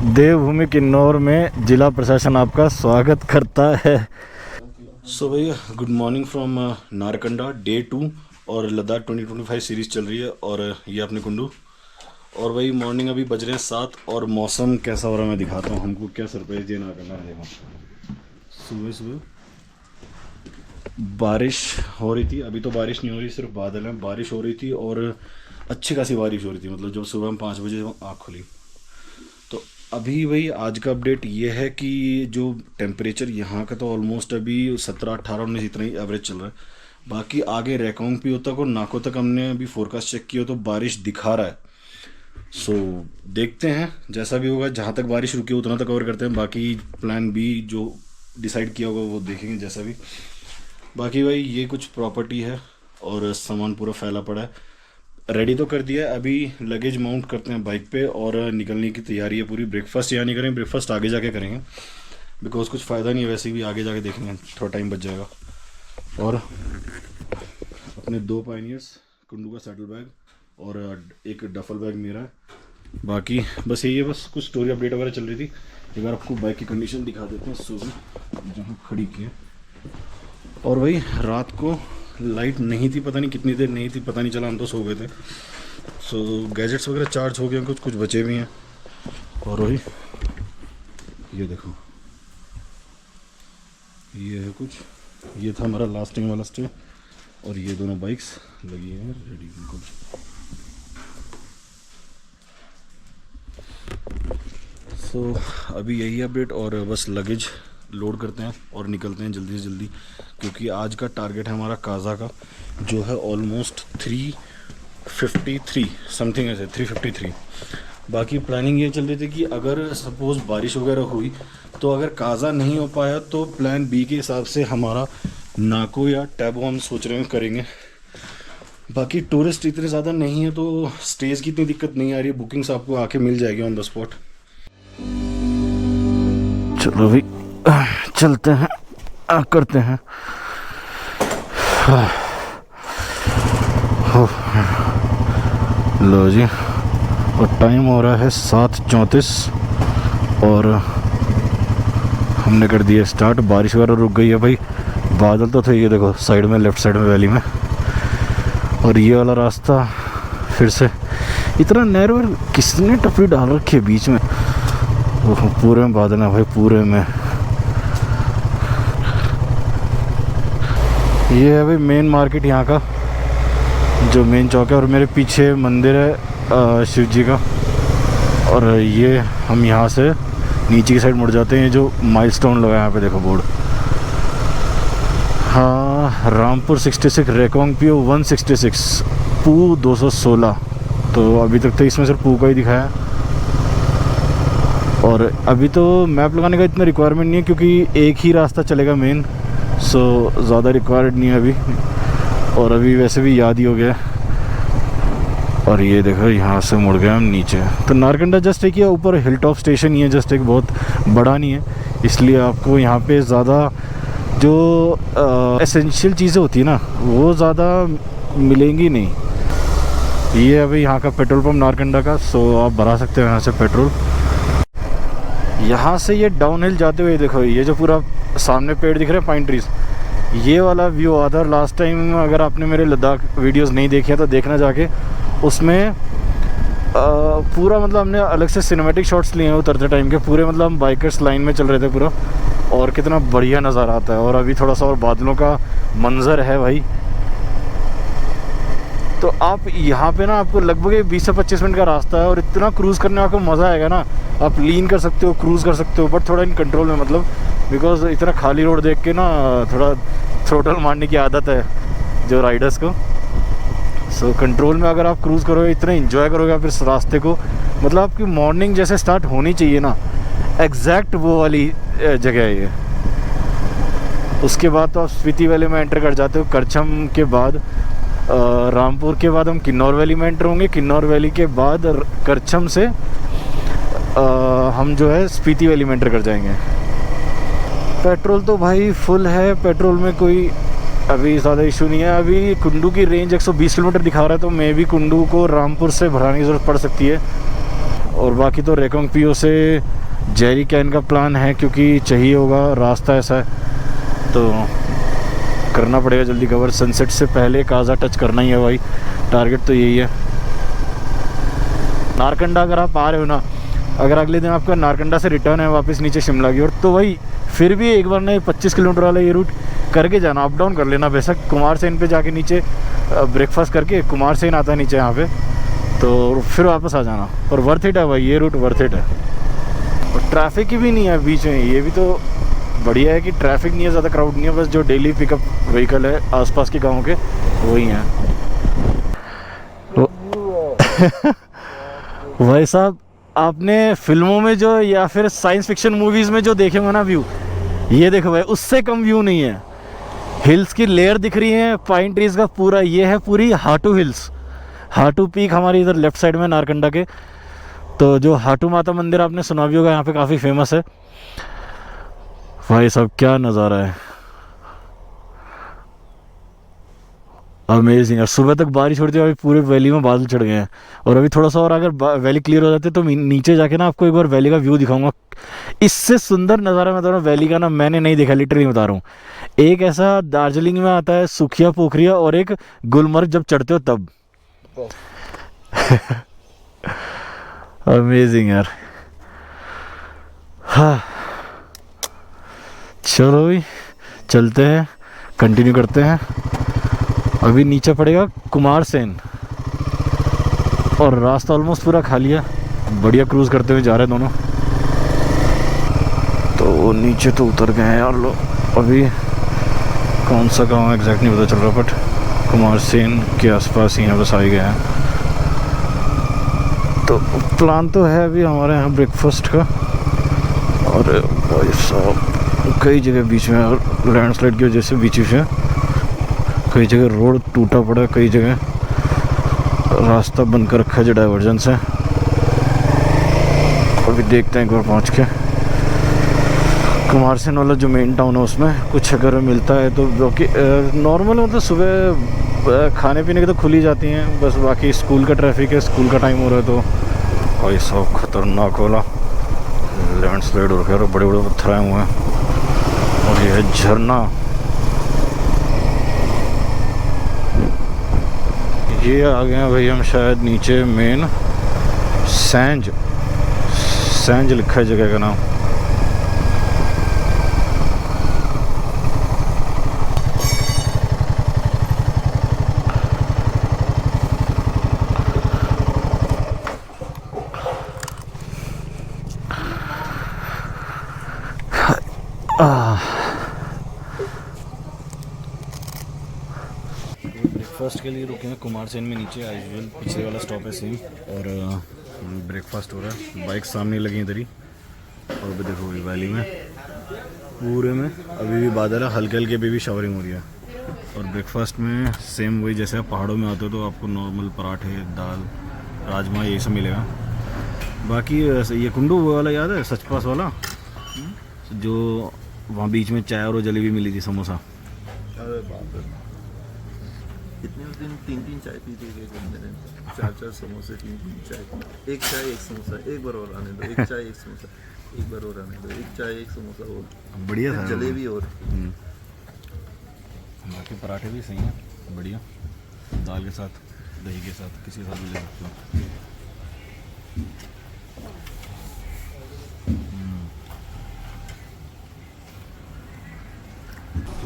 देवभूमि किन्नौर में जिला प्रशासन आपका स्वागत करता है। सो भैया good morning from Narkanda day 2 और लद्दाख 2025 सीरीज़ चल रही है। और ये अपने कुंडू और भाई मॉर्निंग अभी बज रहे हैं 7 और मौसम कैसा हो रहा है मैं दिखाता हूँ। हमको क्या सरप्राइज देना करना है। देखो सुबह सुबह बारिश हो रही थी, अभी तो बारिश नहीं हो रही, सिर्फ बादल हैं। बारिश हो रही थी और अच्छी खासी बारिश हो रही थी, मतलब जब सुबह हम 5 बजे आँख खुली। तो अभी भाई आज का अपडेट ये है कि जो टेम्परेचर यहाँ का तो ऑलमोस्ट अभी 17-18-19 इतना ही एवरेज चल रहा है। बाकी आगे रेकोंग पियो तक और नाको तक हमने अभी फोरकास्ट चेक किया तो बारिश दिखा रहा है। सो देखते हैं जैसा भी होगा, जहाँ तक बारिश रुकी उतना तक कवर करते हैं। बाकी प्लान बी जो डिसाइड किया होगा वो देखेंगे जैसा भी। बाकी भाई ये कुछ प्रॉपर्टी है और सामान पूरा फैला पड़ा है। रेडी तो कर दिया है, अभी लगेज माउंट करते हैं बाइक पे और निकलने की तैयारी है पूरी। ब्रेकफास्ट यहाँ नहीं करेंगे, ब्रेकफास्ट आगे जाके करेंगे बिकॉज कुछ फ़ायदा नहीं है, वैसे भी आगे जाके देखेंगे, थोड़ा टाइम बच जाएगा। और अपने 2 पायनियर्स, कुंडू का सेटल बैग और एक डफल बैग मेरा है। बाकी बस यही है, बस कुछ स्टोरी अपडेट वगैरह चल रही थी। एक बार आपको बाइक की कंडीशन दिखा देते हैं सुबह जहाँ खड़ी की है। और भाई रात को लाइट नहीं थी, पता नहीं कितनी देर नहीं थी, पता नहीं चला, हम तो सो गए थे। सो गैजेट्स वगैरह चार्ज हो गए, कुछ बचे भी हैं। और वही ये देखो, ये है कुछ, ये था हमारा लास्ट टाइम वाला स्टे। और ये दोनों बाइक्स लगी हैं रेडी बिल्कुल। सो अभी यही अपडेट और बस लगेज लोड करते हैं और निकलते हैं जल्दी से जल्दी, क्योंकि आज का टारगेट है हमारा काजा का जो है ऑलमोस्ट 353 समथिंग ऐसे 353। बाकी प्लानिंग ये चल रही थी कि अगर सपोज़ बारिश वगैरह हुई तो अगर काजा नहीं हो पाया तो प्लान बी के हिसाब से हमारा नाको या टैबो हम सोच रहे हैं करेंगे। बाकी टूरिस्ट इतने ज़्यादा नहीं है तो स्टेज की इतनी दिक्कत नहीं आ रही है, बुकिंग्स आपको आके मिल जाएगी ऑन द स्पॉट। चलो भाई चलते हैं, करते हैं। लो जी, और टाइम हो रहा है 7:34 और हमने कर दिया स्टार्ट। बारिश वगैरह रुक गई है भाई, बादल तो थे, ये देखो साइड में, लेफ्ट साइड में वैली में। और ये वाला रास्ता फिर से इतना नैरो, किसने टपरी डाल रखी है बीच में। वो पूरे में बादल है भाई, पूरे में। ये है भाई मेन मार्केट यहाँ का, जो मेन चौक है। और मेरे पीछे मंदिर है शिव जी का। और ये हम यहाँ से नीचे की साइड मुड़ जाते हैं। ये जो माइलस्टोन लगा है यहाँ पे देखो बोर्ड, हाँ रामपुर 66, रेकोंग पियो 166, पू 216। तो अभी तक तो इसमें सिर्फ पू का ही दिखाया है। और अभी तो मैप लगाने का इतना रिक्वायरमेंट नहीं है क्योंकि एक ही रास्ता चलेगा मेन, सो ज़्यादा रिक्वायर्ड नहीं है अभी। और अभी वैसे भी याद ही हो गया। और ये देखो यहाँ से मुड़ गए हम नीचे। तो नारकंडा जस्ट एक ही ऊपर हिल टॉप स्टेशन ही है, जस्ट एक, बहुत बड़ा नहीं है, इसलिए आपको यहाँ पे ज़्यादा जो एसेंशियल चीज़ें होती है ना वो ज़्यादा मिलेंगी नहीं। ये अभी यहाँ का पेट्रोल पंप नारकंडा का, सो आप भरा सकते हो यहाँ से पेट्रोल। यहाँ से ये डाउन हिल जाते हुए देखो, ये जो पूरा सामने पेड़ दिख रहे हैं पाइन ट्रीज, ये वाला व्यू आता है। लास्ट टाइम अगर आपने मेरे लद्दाख वीडियोस नहीं देखे तो देखना जाके, उसमें पूरा मतलब हमने अलग से सिनेमैटिक शॉट्स लिए हैं उतरते टाइम के पूरे, मतलब हम बाइकर्स लाइन में चल रहे थे पूरा, और कितना बढ़िया नज़ारा आता है। और अभी थोड़ा सा और बादलों का मंजर है भाई। तो आप यहाँ पे ना, आपको लगभग 20 से 25 मिनट का रास्ता है और इतना क्रूज़ करने में आपको मज़ा आएगा ना। आप लीन कर सकते हो, क्रूज़ कर सकते हो, बट थोड़ा इन कंट्रोल में, मतलब बिकॉज इतना खाली रोड देख के ना थोड़ा थ्रोटल मारने की आदत है जो राइडर्स को। सो कंट्रोल में अगर आप क्रूज़ करोगे, इतना इंजॉय करोगे आप इस रास्ते को, मतलब आपकी मॉर्निंग जैसे स्टार्ट होनी चाहिए ना, एग्जैक्ट वो वाली जगह है ये। उसके बाद तो आप स्पीति वैली में एंटर कर जाते हो। करछम के बाद रामपुर के बाद हम किन्नौर वैली में एंटर होंगे। किन्नौर वैली के बाद करछम से हम जो है स्पीति वैली में एंटर कर जाएंगे। पेट्रोल तो भाई फुल है, पेट्रोल में कोई अभी ज़्यादा इशू नहीं है। अभी कुंडू की रेंज 120 किलोमीटर दिखा रहा है, तो मे भी कुंडू को रामपुर से भराने की ज़रूरत पड़ सकती है। और बाकी तो रेकोंग पियो से जेरी कैन का प्लान है, क्योंकि चाहिए होगा, रास्ता ऐसा है तो करना पड़ेगा जल्दी कवर। सनसेट से पहले काजा टच करना ही है भाई, टारगेट तो यही है। नारकंडा अगर आप आ रहे हो ना, अगर अगले दिन आपका नारकंडा से रिटर्न है वापस नीचे शिमला की ओर, तो भाई फिर भी एक बार ना 25 किलोमीटर वाला ये रूट करके जाना, अप डाउन कर लेना। बेशक कुमार सेन पे जाके नीचे ब्रेकफास्ट करके, कुमार सेन आता है नीचे यहाँ पे, तो फिर वापस आ जाना। और वर्थ इट है भाई, ये रूट वर्थ इट है। और ट्रैफिक की भी नहीं है बीच में, ये भी तो बढ़िया है कि ट्रैफिक नहीं है, ज़्यादा क्राउड नहीं है। बस जो डेली पिकअप व्हीकल है आसपास के गाँव के वही हैं। भाई साहब, आपने फिल्मों में जो या फिर साइंस फिक्शन मूवीज़ में जो देखे हो ना व्यू, ये देखो भाई उससे कम व्यू नहीं है। हिल्स की लेयर दिख रही है, पाइन ट्रीज का पूरा, ये है पूरी हाटू हिल्स। हाटू पीक हमारी इधर लेफ्ट साइड में नारकंडा के, तो जो हाटू माता मंदिर आपने सुना भी होगा, यहाँ पे काफ़ी फेमस है। भाई साहब क्या नज़ारा है, अमेजिंग है। सुबह तक बारिश होती है, अभी पूरे वैली में बादल चढ़ गए हैं। और अभी थोड़ा सा और अगर वैली क्लियर हो जाती तो नीचे जाके ना आपको एक बार वैली का व्यू दिखाऊंगा। इससे सुंदर नज़ारा मैं बता रहा हूँ वैली का ना, मैंने नहीं देखा, लिटरली बता रहा हूँ। एक ऐसा दार्जिलिंग में आता है सुखिया पोखरिया, और एक गुलमर्ग जब चढ़ते हो तब। अमेजिंग यार। हाँ चलो भाई चलते हैं, कंटिन्यू करते हैं। अभी नीचे पड़ेगा कुमार सेन और रास्ता ऑलमोस्ट पूरा खाली है। बढ़िया क्रूज़ करते हुए जा रहे हैं दोनों। तो नीचे तो उतर गए हैं यार लोग। अभी कौन सा गाँव एग्जैक्ट नहीं पता चल रहा, बट कुमार सेन के आसपास ही यहाँ बस आ गए हैं। तो प्लान तो है अभी हमारे यहाँ ब्रेकफास्ट का। और भाई साहब कई जगह बीच में लैंडस्लाइड की वजह से बीच में कई जगह रोड टूटा पड़ा है, कई जगह रास्ता बंद कर रखा है जो डाइवर्जन से। अभी देखते हैं एक बार पहुँच के कुमार सेन वाला जो मेन टाउन है उसमें कुछ अगर मिलता है तो। बाकी नॉर्मल मतलब सुबह खाने पीने की तो खुली जाती हैं, बस बाकी स्कूल का ट्रैफिक है, स्कूल का टाइम हो रहा है। तो भाई साहब खतरनाक वाला लैंडस्लाइड हो रहा है, बड़े बड़े पत्थर आए हुए हैं। और ये है झरना, ये आ गए हैं भाई हम शायद नीचे मेन सैंज लिखा है जगह का नाम। ब्रेकफास्ट के लिए रुके हैं कुमार सेन में नीचे, एज यूजुअल पिछले वाला स्टॉप है सेम। और ब्रेकफास्ट हो रहा है, बाइक सामने लगी हैं इधर ही। और अभी देखो अभी वैली में पूरे में अभी भी बादल है, हल्के हल्के अभी भी शावरिंग हो रही है। और ब्रेकफास्ट में सेम वही जैसे आप पहाड़ों में आते हो तो आपको नॉर्मल पराठे, दाल, राजमा यही सब मिलेगा। बाकी ये कुंडू वाला याद है, सचपास वाला जो वहाँ बीच में चाय और जलेबी मिली थी, समोसा। कितने उस दिन 3 चाय पी थी एक बंदे ने, 4 समोसे, 3 चाय, एक चाय एक समोसा, एक बार और आने दो, एक चाय एक समोसा, एक बार और आने दो, एक चाय एक समोसा और बढ़िया था, जलेबी और बाकी पराठे भी सही हैं, बढ़िया, दाल के साथ, दही के साथ, किसी के साथ भी ले सकते हो।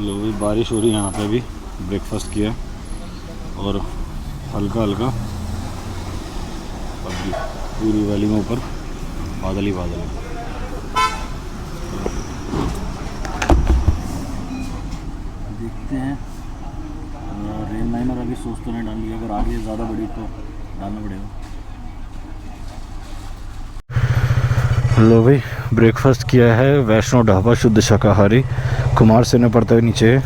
लो भी बारिश हो रही है यहाँ पे, भी ब्रेकफास्ट किया और हल्का हल्का अभी पूरी वैली में ऊपर बादल ही बादल है। देखते हैं रेन लाइनर अभी सोच तो नहीं डाली, अगर आगे ज़्यादा बड़ी तो डालना पड़ेगा। लो भाई ब्रेकफास्ट किया है वैष्णो ढाबा शुद्ध शाकाहारी, कुमार सेन में पड़ता है नीचे।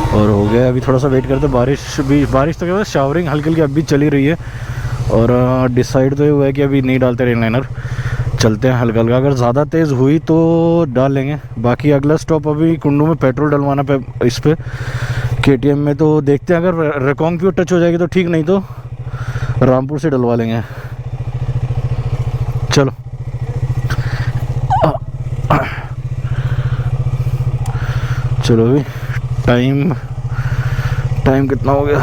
और हो गया, अभी थोड़ा सा वेट करते, बारिश तो क्या शावरिंग हल्की हल्की अभी चली रही है। और डिसाइड तो ये हुआ है कि अभी नहीं डालते रेन लाइनर, चलते हैं हल्का हल्का, अगर ज़्यादा तेज़ हुई तो डाल लेंगे। बाकी अगला स्टॉप अभी कुंडू में पेट्रोल डलवाना पे इस पे KTM में, तो देखते हैं अगर रेकोंग पे टच हो जाएगी तो ठीक, नहीं तो रामपुर से डलवा लेंगे। चलो चलो अभी टाइम कितना हो गया,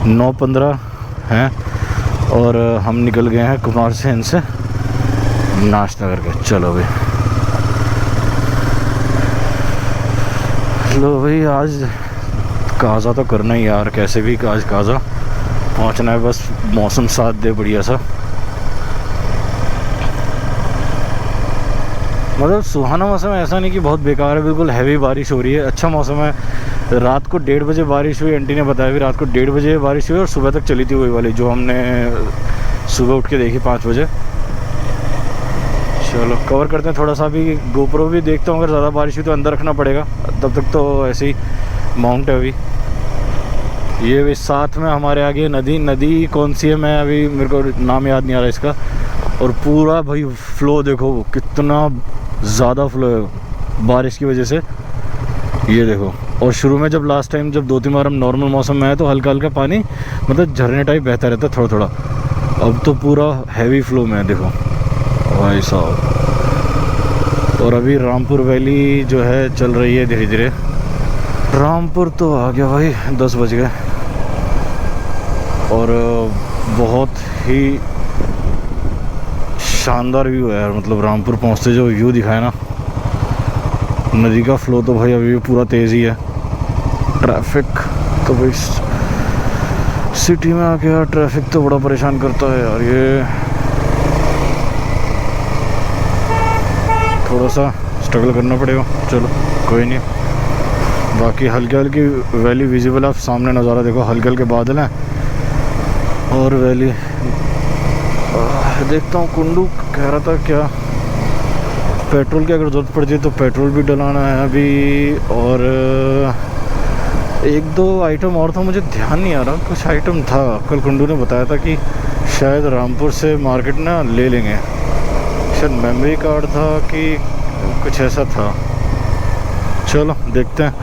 9:15 हैं और हम निकल गए हैं कुमार सेन से नाश्ता करके। चलो भाई, लो भाई आज काज़ा तो करना ही यार, कैसे भी आज काज़ा पहुंचना है, बस मौसम साथ दे बढ़िया सा। मतलब सुहाना मौसम है, ऐसा नहीं कि बहुत बेकार है, बिल्कुल हैवी बारिश हो रही है, अच्छा मौसम है। रात को 1:30 बजे बारिश हुई, आंटी ने बताया भी रात को 1:30 बजे बारिश हुई और सुबह तक चली थी वही वाली जो हमने सुबह उठ के देखी 5 बजे। चलो कवर करते हैं थोड़ा सा, भी गोप्रो भी देखता हूँ, अगर ज़्यादा बारिश हुई तो अंदर रखना पड़ेगा, तब तक तो ऐसे ही माउंट है अभी। ये भी साथ में हमारे आगे नदी कौन सी है, मैं अभी मेरे को नाम याद नहीं आ रहा इसका। और पूरा भाई फ्लो देखो कितना ज़्यादा फ्लो है बारिश की वजह से, ये देखो। और शुरू में जब लास्ट टाइम जब 2-3 बार हम नॉर्मल मौसम में आए तो हल्का हल्का पानी मतलब झरने टाइप बहता रहता थोड़ा थोड़ा, अब तो पूरा हैवी फ्लो में है देखो भाई साहब। और अभी रामपुर वैली जो है चल रही है धीरे धीरे। रामपुर तो आ गया भाई, 10 बज गए और बहुत ही शानदार व्यू है यार, मतलब रामपुर पहुंचते जो व्यू दिखाया ना, नदी का फ्लो तो भाई अभी भी पूरा तेज़ ही है। ट्रैफिक तो भाई सिटी में आके यार ट्रैफिक तो बड़ा परेशान करता है यार, ये थोड़ा सा स्ट्रगल करना पड़ेगा। चलो कोई नहीं, बाकी हल्की हल्की वैली विजिबल है, सामने नज़ारा देखो, हल्के हल्के बादल हैं और वैली। देखता हूँ कुंडू कह रहा था क्या पेट्रोल की अगर ज़रूरत पड़ती है तो पेट्रोल भी डलाना है अभी, और 1-2 आइटम और था, मुझे ध्यान नहीं आ रहा, कुछ आइटम था कल कुंडू ने बताया था कि शायद रामपुर से मार्केट ना ले लेंगे, शायद मेमोरी कार्ड था कि कुछ ऐसा था। चलो देखते हैं।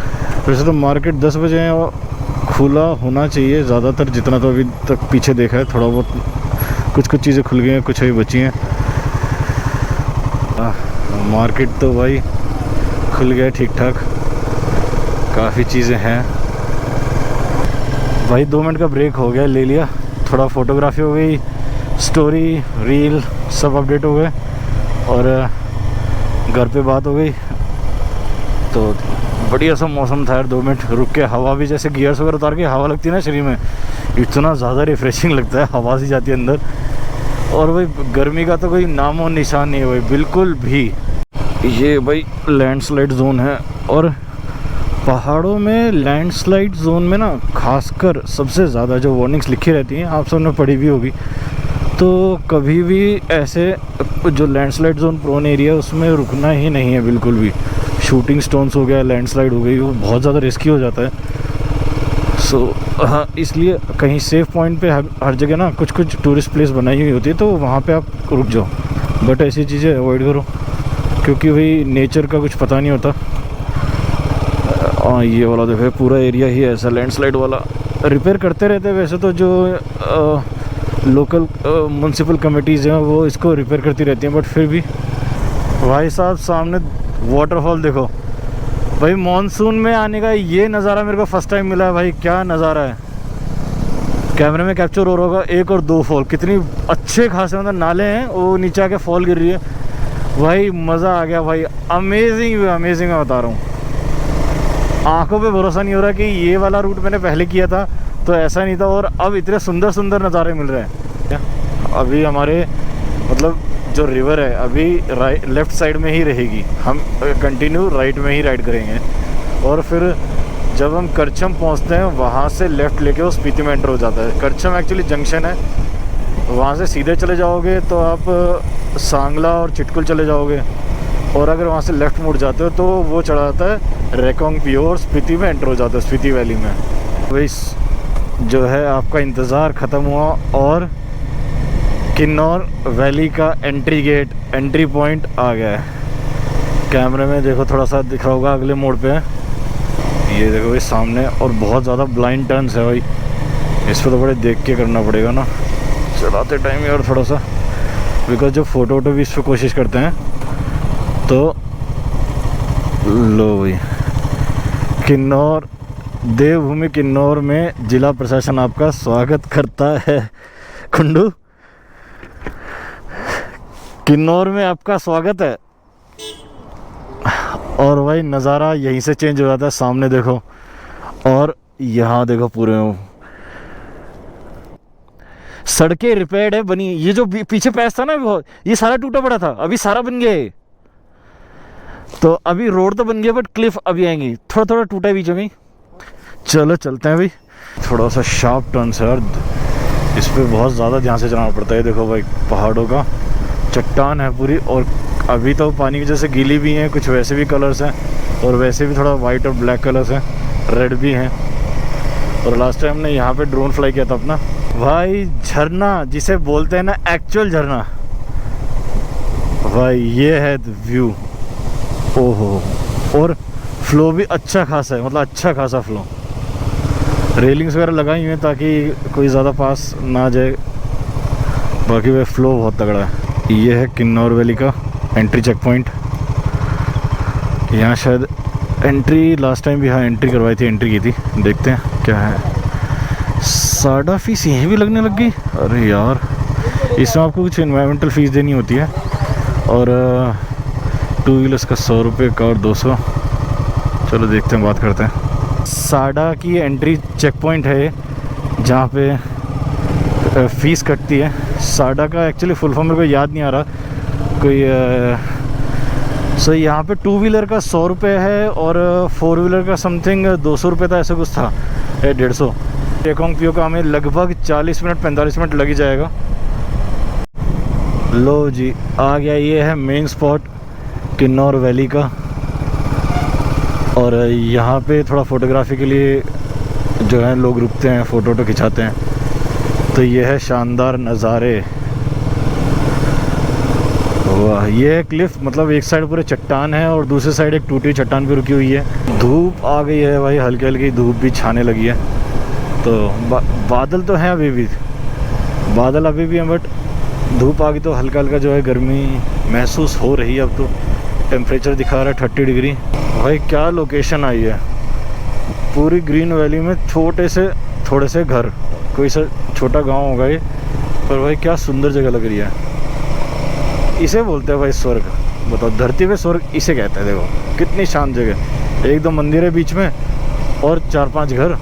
वैसे तो मार्केट 10 बजे है और खुला होना चाहिए ज़्यादातर, जितना तो अभी तक पीछे देखा है, थोड़ा बहुत कुछ चीज़ें खुल गई हैं, कुछ अभी बची हैं। मार्केट तो भाई खुल गया ठीक ठाक, काफ़ी चीज़ें हैं भाई। 2 मिनट का ब्रेक हो गया, ले लिया, थोड़ा फोटोग्राफी हो गई, स्टोरी रील सब अपडेट हो गए और घर पे बात हो गई। तो बढ़िया सा मौसम था यार, 2 मिनट रुक के हवा भी, जैसे गियर्स वगैरह उतार के हवा लगती है ना शरीर में, इतना ज़्यादा रिफ्रेशिंग लगता है, हवा सी जाती है अंदर। और भाई गर्मी का तो कोई नामो निशान नहीं है भाई बिल्कुल भी। ये भाई लैंडस्लाइड जोन है और पहाड़ों में लैंडस्लाइड जोन में ना खासकर सबसे ज़्यादा जो वार्निंग्स लिखी रहती हैं, आप सबने पढ़ी भी होगी, तो कभी भी ऐसे जो लैंडस्लाइड जोन प्रोन एरिया उसमें रुकना ही नहीं है बिल्कुल भी। शूटिंग स्टोन्स हो गया, लैंडस्लाइड हो गई, वो बहुत ज़्यादा रिस्की हो जाता है। सो हाँ, इसलिए कहीं सेफ पॉइंट पे हर जगह ना कुछ टूरिस्ट प्लेस बनाई हुई होती है, तो वहाँ पे आप रुक जाओ, बट ऐसी चीज़ें अवॉइड करो क्योंकि भाई नेचर का कुछ पता नहीं होता। ये वाला देखो पूरा एरिया ही ऐसा लैंडस्लाइड वाला, रिपेयर करते रहते हैं वैसे तो, जो लोकल म्यूनसिपल कमेटीज़ हैं वो इसको रिपेयर करती रहती हैं, बट फिर भी भाई साहब सामने वाटरफॉल देखो भाई। मॉनसून में आने का ये नज़ारा मेरे को फर्स्ट टाइम मिला है भाई, क्या नज़ारा है, कैमरे में कैप्चर हो रहा होगा। 1 और 2 फॉल कितनी अच्छे खासे मतलब नाले हैं, वो नीचे आके फॉल गिर रही है भाई, मज़ा आ गया भाई, अमेजिंग अमेजिंग मैं बता रहा हूँ। आंखों पे भरोसा नहीं हो रहा कि ये वाला रूट मैंने पहले किया था तो ऐसा नहीं था, और अब इतने सुंदर सुंदर नज़ारे मिल रहे हैं। अभी हमारे मतलब जो रिवर है अभी लेफ़्ट साइड में ही रहेगी, हम कंटिन्यू राइट में ही राइड करेंगे, और फिर जब हम करछम पहुंचते हैं वहाँ से लेफ़्ट लेके वो स्पीति में एंटर हो जाता है। करछम एक्चुअली जंक्शन है, वहाँ से सीधे चले जाओगे तो आप सांगला और चिटकुल चले जाओगे, और अगर वहाँ से लेफ़्ट मुड़ जाते हो तो वो चढ़ा जाता है रेकोंग पियो और स्पीति में एंटर हो जाता है, स्पीति वैली में। वही जो है आपका इंतज़ार ख़त्म हुआ और किन्नौर वैली का एंट्री गेट, एंट्री पॉइंट आ गया है। कैमरे में देखो थोड़ा सा दिख रहा होगा, अगले मोड़ पे है, ये देखो भाई सामने, और बहुत ज़्यादा ब्लाइंड टर्न्स है भाई, इस पर तो बड़े देख के करना पड़ेगा ना। चलाते टाइम यार थोड़ा सा, बिकॉज जब फ़ोटो वोटो भी इस पर कोशिश करते हैं तो। लो भाई, किन्नौर, देवभूमि किन्नौर में जिला प्रशासन आपका स्वागत करता है। कुंडू, किन्नौर में आपका स्वागत है। और भाई नज़ारा यहीं से चेंज हो जाता है, सामने देखो और यहाँ देखो, पूरे सड़कें रिपेयर्ड है, बनी। ये जो पीछे पैच था ना बहुत, ये सारा टूटा पड़ा था, अभी सारा बन गया है। तो अभी रोड तो बन गया, बट क्लिफ अभी आएंगी, थोड़ा थोड़ा टूटा है बीच में। चलो चलते हैं भाई। थोड़ा सा शार्प टर्न है यार, इस पर बहुत ज़्यादा ध्यान से चलाना पड़ता है। देखो भाई, पहाड़ों का चट्टान है पूरी, और अभी तो पानी की जैसे गीली भी हैं, कुछ वैसे भी कलर्स हैं, और वैसे भी थोड़ा वाइट और ब्लैक कलर्स हैं, रेड भी हैं। और लास्ट टाइम हमने यहाँ पे ड्रोन फ्लाई किया था अपना। भाई झरना जिसे बोलते हैं ना, एक्चुअल झरना भाई, ये है व्यू। ओहो, और फ्लो भी अच्छा खासा है, मतलब अच्छा खासा फ्लो। रेलिंग्स वगैरह लगाई हुई हैं ताकि कोई ज़्यादा पास ना जाए, बाकी वह फ्लो बहुत तगड़ा है। ये है किन्नौर वैली का एंट्री चेक पॉइंट। यहाँ शायद एंट्री लास्ट टाइम भी, हाँ एंट्री करवाई थी, एंट्री की थी। देखते हैं क्या है। साडा फीस यहीं भी लगने लग गई। अरे यार, इसमें आपको कुछ इन्वायरमेंटल फ़ीस देनी होती है, और 2 व्हीलर्स का 100 रुपये का, और 200। चलो देखते हैं, बात करते हैं। साडा की एंट्री चेक पॉइंट है जहाँ पे फ़ीस कटती है। साडा का एक्चुअली फुल फॉर्म मेरे को याद नहीं आ रहा कोई। सो यहाँ पे 2 व्हीलर का 100 रुपये है, और 4 व्हीलर का समथिंग 200 रुपये था, ऐसा कुछ था, 150। टेकोंग पियो का हमें लगभग 40 मिनट 45 मिनट लग ही जाएगा। लो जी, आ गया। ये है मेन स्पॉट किन्नौर वैली का, और यहाँ पे थोड़ा फ़ोटोग्राफी के लिए जो है लोग रुकते हैं, फ़ोटो वोटो खिंचाते हैं। तो ये है शानदार नज़ारे। वाह, ये है क्लिफ, मतलब एक साइड पूरे चट्टान है और दूसरी साइड एक टूटी चट्टान पे रुकी हुई है। धूप आ गई है भाई, हल्की हल्की धूप भी छाने लगी है। तो बादल तो हैं अभी भी, बादल अभी भी हैं, बट धूप आ गई तो हल्का हल्का जो है गर्मी महसूस हो रही है। अब तो टेम्परेचर दिखा रहा है 30 डिग्री। भाई क्या लोकेशन आई है, पूरी ग्रीन वैली में छोटे से थोड़े से घर, कोई सा छोटा गांव होगा ये, पर भाई क्या सुंदर जगह लग रही है। इसे बोलते हैं भाई स्वर्ग। बताओ, धरती पे स्वर्ग इसे कहते हैं। देखो कितनी शांत जगह, एक दो मंदिर है बीच में और 4-5 घर,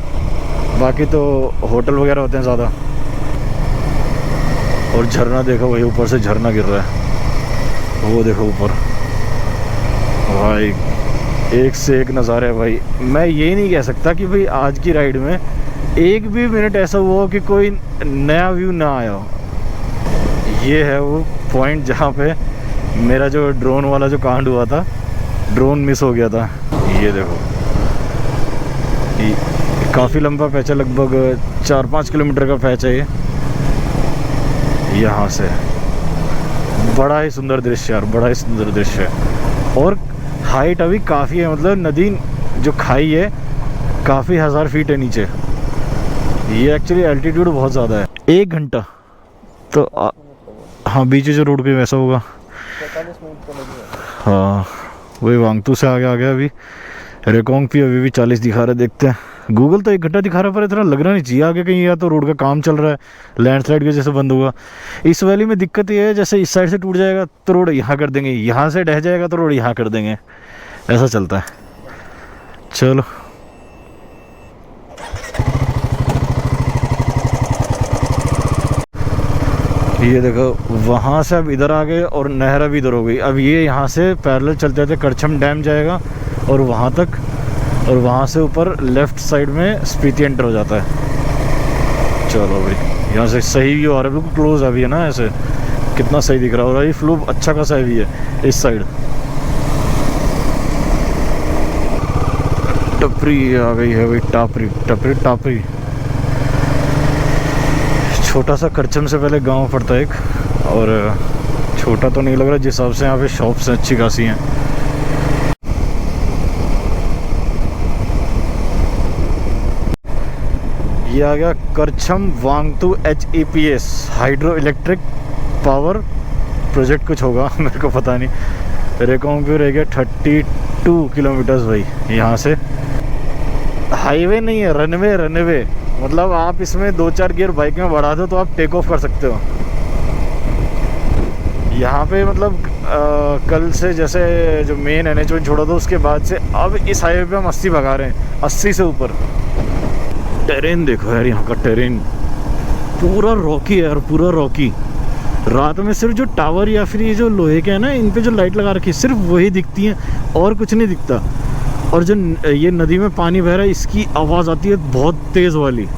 बाकी तो होटल वगैरह होते हैं ज़्यादा। और झरना देखो भाई, ऊपर से झरना गिर रहा है, वो देखो ऊपर। भाई एक से एक नज़ारा है भाई। मैं ये नहीं कह सकता कि भाई आज की राइड में एक भी मिनट ऐसा हुआ हो कि कोई नया व्यू ना आया हो। ये है वो पॉइंट जहाँ पे मेरा जो ड्रोन वाला जो कांड हुआ था, ड्रोन मिस हो गया था। ये देखो, काफ़ी लंबा पैच है, लगभग 4-5 किलोमीटर का पैच है ये। यहाँ से बड़ा ही सुंदर दृश्य यार, बड़ा ही सुंदर दृश्य है। और हाइट अभी काफ़ी है, मतलब नदी जो खाई है काफ़ी 1000 फीट है नीचे। ये एक्चुअली एल्टीट्यूड बहुत ज़्यादा है। 1 घंटा तो हाँ, बीच जो रोड पे वैसा होगा। 45 मिनट तो लगेगा। हाँ, वही वांगतू से आगे आ गया। अभी रेकोंग भी अभी भी 40 दिखा रहा है। देखते हैं, गूगल तो 1 घंटा दिखा रहा है, पर इतना लगना नहीं चाहिए आगे कहीं, या तो रोड का काम चल रहा है, लैंडस्लाइड की वजह से बंद हुआ। इस वैली में दिक्कत ये है, जैसे इस साइड से टूट जाएगा तो रोड यहाँ कर देंगे, यहाँ से ढह जाएगा तो रोड यहाँ कर देंगे, ऐसा चलता है। चलो ये देखो, वहाँ से अब इधर आ गए और नहर अब इधर हो गई। अब ये यहाँ से पैरेलल चलते थे, करछम डैम जाएगा और वहाँ तक, और वहाँ से ऊपर लेफ़्ट साइड में स्पीति एंटर हो जाता है। चलो भाई, यहाँ से सही व्यू आ रहा है, बिल्कुल क्लोज अभी है ना, ऐसे कितना सही दिख रहा है। और ये फ्लो अच्छा खासा भी है इस साइड। टपरी आ गई है भाई, टापरी टपरी टापरी। छोटा सा करचम से पहले गांव पड़ता है एक, और छोटा तो नहीं लग रहा जिस हिसाब से यहाँ पे शॉप्स अच्छी खासी हैं। ये आ गया Karcham Wangtoo HEPS hydro electric power project कुछ होगा मेरे को पता नहीं। रेकोंग रह गया 32 किलोमीटर्स भाई यहाँ से। हाईवे नहीं है, रनवे मतलब आप इसमें 2-4 गियर बाइक में बढ़ा दो तो आप टेक ऑफ कर सकते हो यहाँ पे। मतलब कल से जैसे जो मेन NH में छोड़ा था उसके बाद से अब इस हाईवे पे हम 80 भगा रहे हैं, 80 से ऊपर। टेरेन देखो यार, यहाँ का टेरेन पूरा रॉकी है यार, पूरा रॉकी। रात में सिर्फ जो टावर या फिर ये जो लोहे के है ना, इन पे जो लाइट लगा रखी है सिर्फ वही दिखती हैं और कुछ नहीं दिखता। और जो ये नदी में पानी बह रहा है इसकी आवाज़ आती है बहुत तेज़ वाली।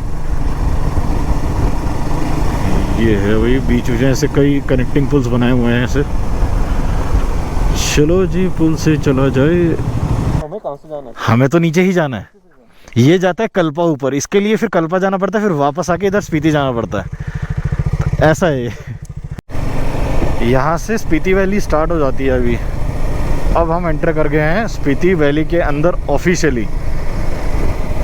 ये है वही बीच में ऐसे कई कनेक्टिंग पुल्स बनाए हुए हैं ऐसे। चलो जी पुल से चला जाए। हमें कहाँ से जाना है? हमें तो नीचे ही जाना है। ये जाता है कल्पा ऊपर, इसके लिए फिर कल्पा जाना पड़ता है, फिर वापस आके इधर स्पीति जाना पड़ता है। तो ऐसा है यहाँ से स्पीति वैली स्टार्ट हो जाती है अभी। अब हम एंटर कर गए हैं स्पीति वैली के अंदर ऑफिशियली।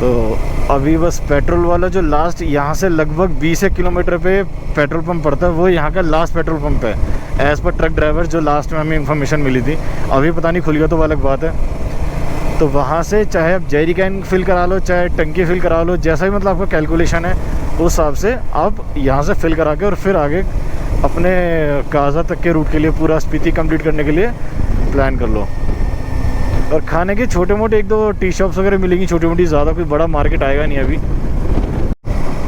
तो अभी बस पेट्रोल वाला जो लास्ट यहाँ से लगभग 20 किलोमीटर पे पेट्रोल पंप पड़ता है वो यहाँ का लास्ट पेट्रोल पंप है एज़ पर ट्रक ड्राइवर, जो लास्ट में हमें इन्फॉर्मेशन मिली थी। अभी पता नहीं खुल गया तो वो अलग बात है। तो वहाँ से चाहे आप जेरी कैन फिल करा लो चाहे टंकी फिल करा लो, जैसा भी मतलब आपका कैलकुलेशन है उस हिसाब से आप यहाँ से फिल करा के और फिर आगे अपने काजा तक के रूट के लिए पूरा स्पीति कंप्लीट करने के लिए प्लान कर लो। और खाने के छोटे मोटे 1-2 टी शॉप्स वगैरह मिलेंगी छोटी मोटी, ज़्यादा कोई बड़ा मार्केट आएगा नहीं अभी।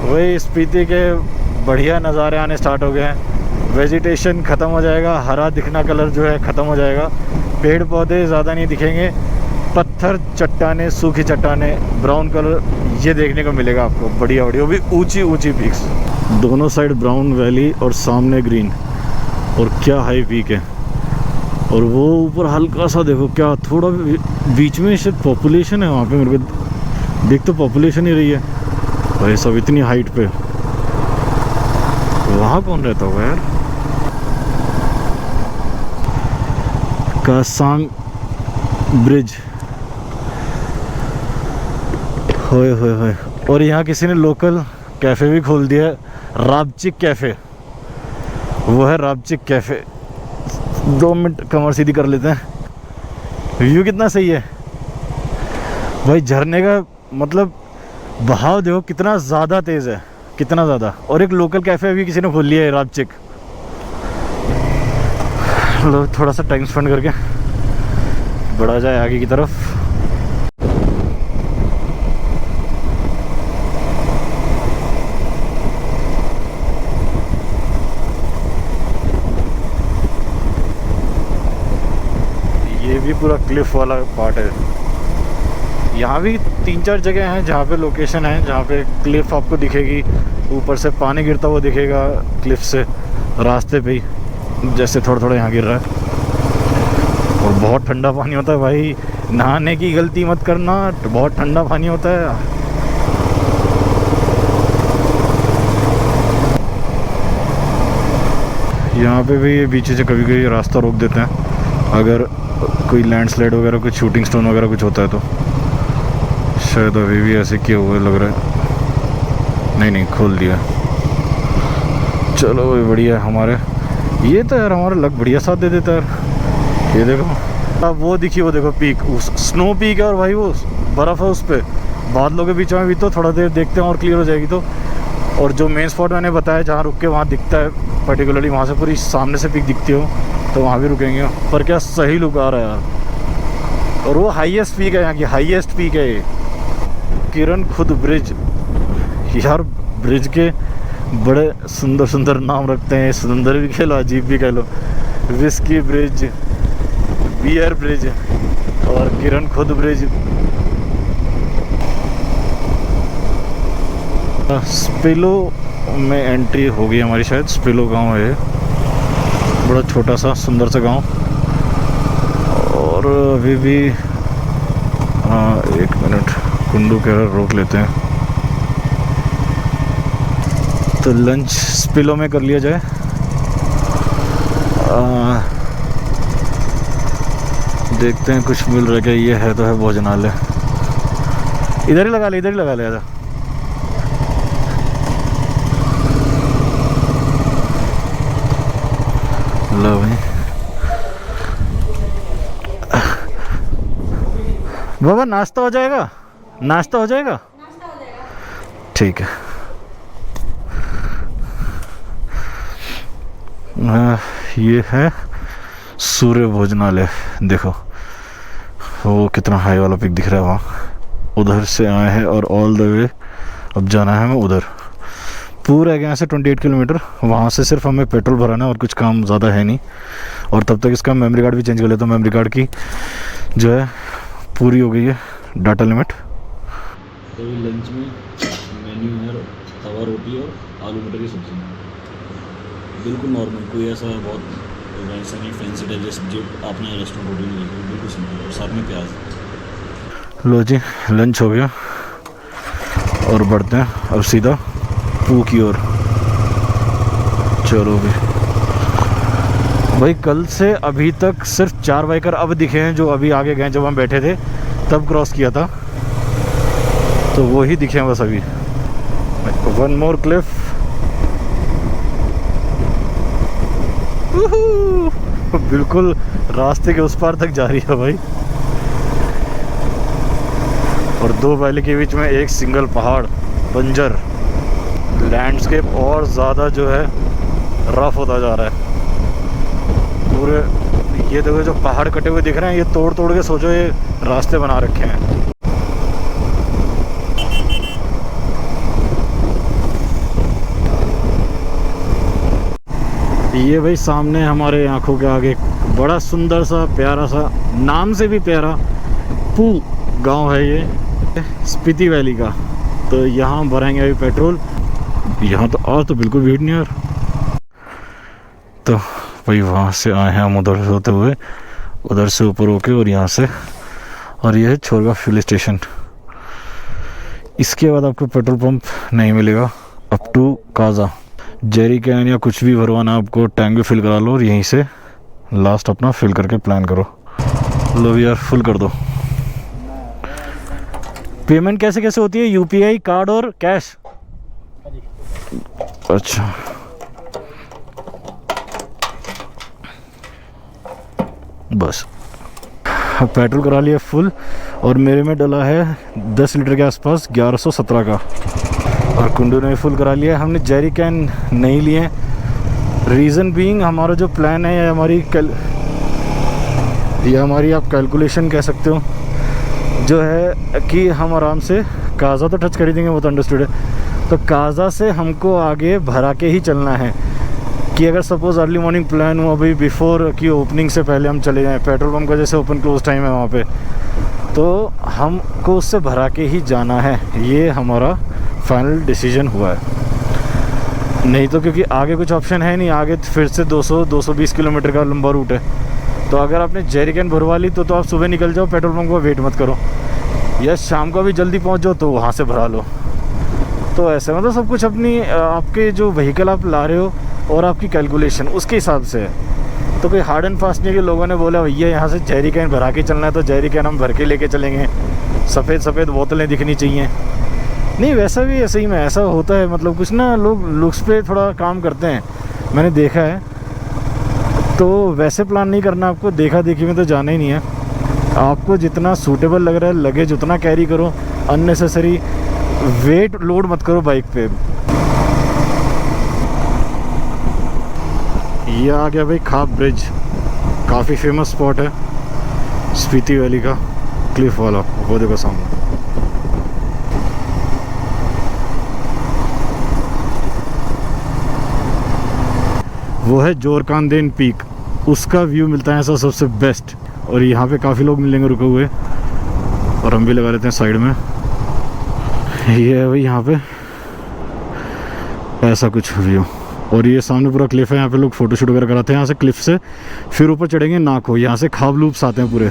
वही स्पीति के बढ़िया नज़ारे आने स्टार्ट हो गए हैं। वेजिटेशन ख़त्म हो जाएगा, हरा दिखना कलर जो है ख़त्म हो जाएगा, पेड़ पौधे ज़्यादा नहीं दिखेंगे, पत्थर चट्टाने सूखी चट्टाने ब्राउन कलर ये देखने को मिलेगा आपको। बढ़िया बढ़िया, वो भी ऊंची ऊंची पीक्स, दोनों साइड ब्राउन वैली और सामने ग्रीन। और क्या हाई पीक है। और वो ऊपर हल्का सा देखो क्या थोड़ा बीच में शायद पॉपुलेशन है वहाँ पे, मेरे को देख तो पॉपुलेशन ही रही है भाई सब इतनी हाइट पे। वहाँ कौन रहता होगा यार? कासांग ब्रिज, होए होए होए। और यहाँ किसी ने लोकल कैफ़े भी खोल दिया है, राबचिक कैफ़े। वो है राबचिक कैफ़े। 2 मिनट कमर सीधी कर लेते हैं। व्यू कितना सही है भाई, झरने का मतलब बहाव देखो कितना ज़्यादा तेज़ है, कितना ज़्यादा। और एक लोकल कैफ़े अभी किसी ने खोल लिया है राबचिक। लोग थोड़ा सा टाइम स्पेंड करके बढ़ा जाए आगे की तरफ। ये भी पूरा क्लिफ वाला पार्ट है। यहाँ भी 3-4 जगह हैं जहाँ पे लोकेशन है जहाँ पे क्लिफ आपको दिखेगी, ऊपर से पानी गिरता हुआ दिखेगा क्लिफ से रास्ते पे ही, जैसे थोड़ा थोड़ा यहाँ गिर रहा है। और बहुत ठंडा पानी होता है भाई, नहाने की गलती मत करना, बहुत ठंडा पानी होता है। यहाँ पे भी ये बीच से कभी कभी रास्ता रोक देते हैं अगर कोई लैंडस्लाइड वगैरह कुछ शूटिंग स्टोन वगैरह कुछ होता है तो। शायद अभी भी ऐसे किया हुआ लग रहा है। नहीं खोल दिया। चलो भाई बढ़िया है हमारे। ये तो यार हमारा लक बढ़िया साथ दे देता है यार। ये देखो अब वो दिखी, वो देखो पीक, उस स्नो पीक है और भाई वो बर्फ़ है उस पर। बादलों के बीच में भी तो थोड़ा देर देखते हैं और क्लियर हो जाएगी तो। और जो मेन स्पॉट मैंने बताया जहाँ रुक के वहाँ दिखता है पर्टिकुलरली, वहाँ से पूरी सामने से पीक दिखती हो तो वहाँ भी रुकेंगे। पर क्या सही लुक आ रहा है यार। और वो हाईएस्ट पीक है यहाँ की, हाईएस्ट पीक है ये किरण खुद ब्रिज। यार ब्रिज के बड़े सुंदर सुंदर नाम रखते हैं, सुंदर भी कह लो अजीब भी कह लो। विस्की ब्रिज, बियर ब्रिज और किरण खुद ब्रिज। स्पिलो में एंट्री हो गई हमारी, शायद स्पिलो गांव है, बड़ा छोटा सा सुंदर सा गांव। और अभी भी एक मिनट कुंडू कह रहा रोक लेते हैं तो लंच स्पिलो में कर लिया जाए। देखते हैं कुछ मिल रहा है क्या। ये है तो है भोजनालय, इधर ही लगा ले, इधर ही लगा ले। लो भाई बाबा, नाश्ता हो जाएगा? नाश्ता हो जाएगा? ठीक है। ये है सूर्य भोजनालय। देखो वो कितना हाई वाला पिक दिख रहा है वहाँ। उधर से आए हैं और ऑल द वे अब जाना है हमें उधर। पूरा यहाँ से 28 किलोमीटर। वहाँ से सिर्फ हमें पेट्रोल भराना है और कुछ काम ज़्यादा है नहीं। और तब तक इसका मेमोरी कार्ड भी चेंज कर लेता हूँ। मेमोरी कार्ड की जो है पूरी हो गई है डाटा लिमिट। तो लंच में मेन्यू है तवा रोटी और आलू मटर की सब्ज़ी, बिल्कुल नॉर्मल, कोई ऐसा बहुत वैसा नहीं फैंसी टाइप जैसे जो आपने रेस्टोरेंट होटल में देखा, बिल्कुल सिंपल और साथ में प्याज। लो जी, लंच हो गया और बढ़ते हैं अब सीधा पू की ओर। चलो भाई, कल से अभी तक सिर्फ 4 बाइकर अब दिखे हैं जो अभी आगे गए। जब हम बैठे थे तब क्रॉस किया था, तो वो ही दिखे हैं बस अभी। One more Cliff. बिल्कुल रास्ते के उस पार तक जा रही है भाई। और 2 वैली के बीच में एक सिंगल पहाड़, बंजर लैंडस्केप और ज़्यादा जो है रफ होता जा रहा है पूरे। ये देखो जो पहाड़ कटे हुए दिख रहे हैं, ये तोड़ तोड़ के सोचो ये रास्ते बना रखे हैं। ये भाई सामने हमारे आंखों के आगे बड़ा सुंदर सा प्यारा सा, नाम से भी प्यारा, पू गांव है ये, स्पीति वैली का। तो यहाँ हम भरेंगे अभी पेट्रोल। यहाँ तो और तो बिल्कुल भीड़ नहीं यार। तो भाई वहाँ से आए हैं हम उधर से होते हुए, उधर से ऊपर होके और यहाँ से। और ये है छोरगा फ्यूल स्टेशन। इसके बाद आपको पेट्रोल पंप नहीं मिलेगा up to Kaza. Jerry can या कुछ भी भरवाना आपको टैंक में फिल करा लो और यहीं से लास्ट अपना फिल करके प्लान करो। लो यार फुल कर दो। पेमेंट कैसे कैसे होती है? यूपीआई, कार्ड और कैश? अच्छा बस पेट्रोल करा लिया फुल और मेरे में डला है 10 लीटर के आसपास 1117 का। और कुंडू ने फुल करा लिया। हमने जेरी कैन नहीं लिए, रीज़न बीइंग हमारा जो प्लान है ये हमारी आप कैलकुलेशन कह सकते हो, जो है कि हम आराम से काज़ा तो टच कर ही देंगे, वो तो अंडरस्टूड है। तो काज़ा से हमको आगे भरा के ही चलना है कि अगर सपोज़ अर्ली मॉर्निंग प्लान हो अभी बिफोर कि ओपनिंग से पहले हम चले जाएं, पेट्रोल पंप का जैसे ओपन क्लोज टाइम है वहाँ पे, तो हमको उससे भरा के ही जाना है। ये हमारा फाइनल डिसीजन हुआ है। नहीं तो क्योंकि आगे कुछ ऑप्शन है नहीं, आगे फिर से 200-220 किलोमीटर का लंबा रूट है। तो अगर आपने जेरी कैन भरवा ली तो आप सुबह निकल जाओ, पेट्रोल पंप का वेट मत करो, या शाम को भी जल्दी पहुंच जाओ तो वहाँ से भरा लो। तो ऐसे मतलब सब कुछ अपनी आपके जो व्हीकल आप ला रहे हो और आपकी कैलकुलेशन उसके हिसाब से है। तो कोई हार्ड एंड फास्ट नहीं कि लोगों ने बोला भैया यहाँ से जेरी कैन भरा के चलना है तो जेरी कैन हम भर के लेके चलेंगे, सफ़ेद बोतलें दिखनी चाहिए। नहीं, वैसा भी ऐसे ही में ऐसा होता है, मतलब कुछ ना लोग लुक्स पे थोड़ा काम करते हैं, मैंने देखा है। तो वैसे प्लान नहीं करना आपको, देखा देखी में तो जाना ही नहीं है। आपको जितना सूटेबल लग रहा है लगेज उतना कैरी करो, अननेसेसरी वेट लोड मत करो बाइक पे। ये आ गया भाई खाप ब्रिज, काफ़ी फेमस स्पॉट है स्पीति वैली का, क्लिफ वाला, वो देखो सामने। वो है जोरकांदेन पीक, उसका व्यू मिलता है ऐसा सबसे बेस्ट। और यहाँ पे काफ़ी लोग मिलेंगे रुके हुए, और हम भी लगा लेते हैं साइड में। ये है भाई यहाँ पे ऐसा कुछ व्यू, और ये सामने पूरा क्लिफ है, यहाँ पे लोग फोटोशूट वगैरह कराते हैं। यहाँ से क्लिफ से फिर ऊपर चढ़ेंगे नाको, यहाँ से खाब लूप्स आते हैं पूरे।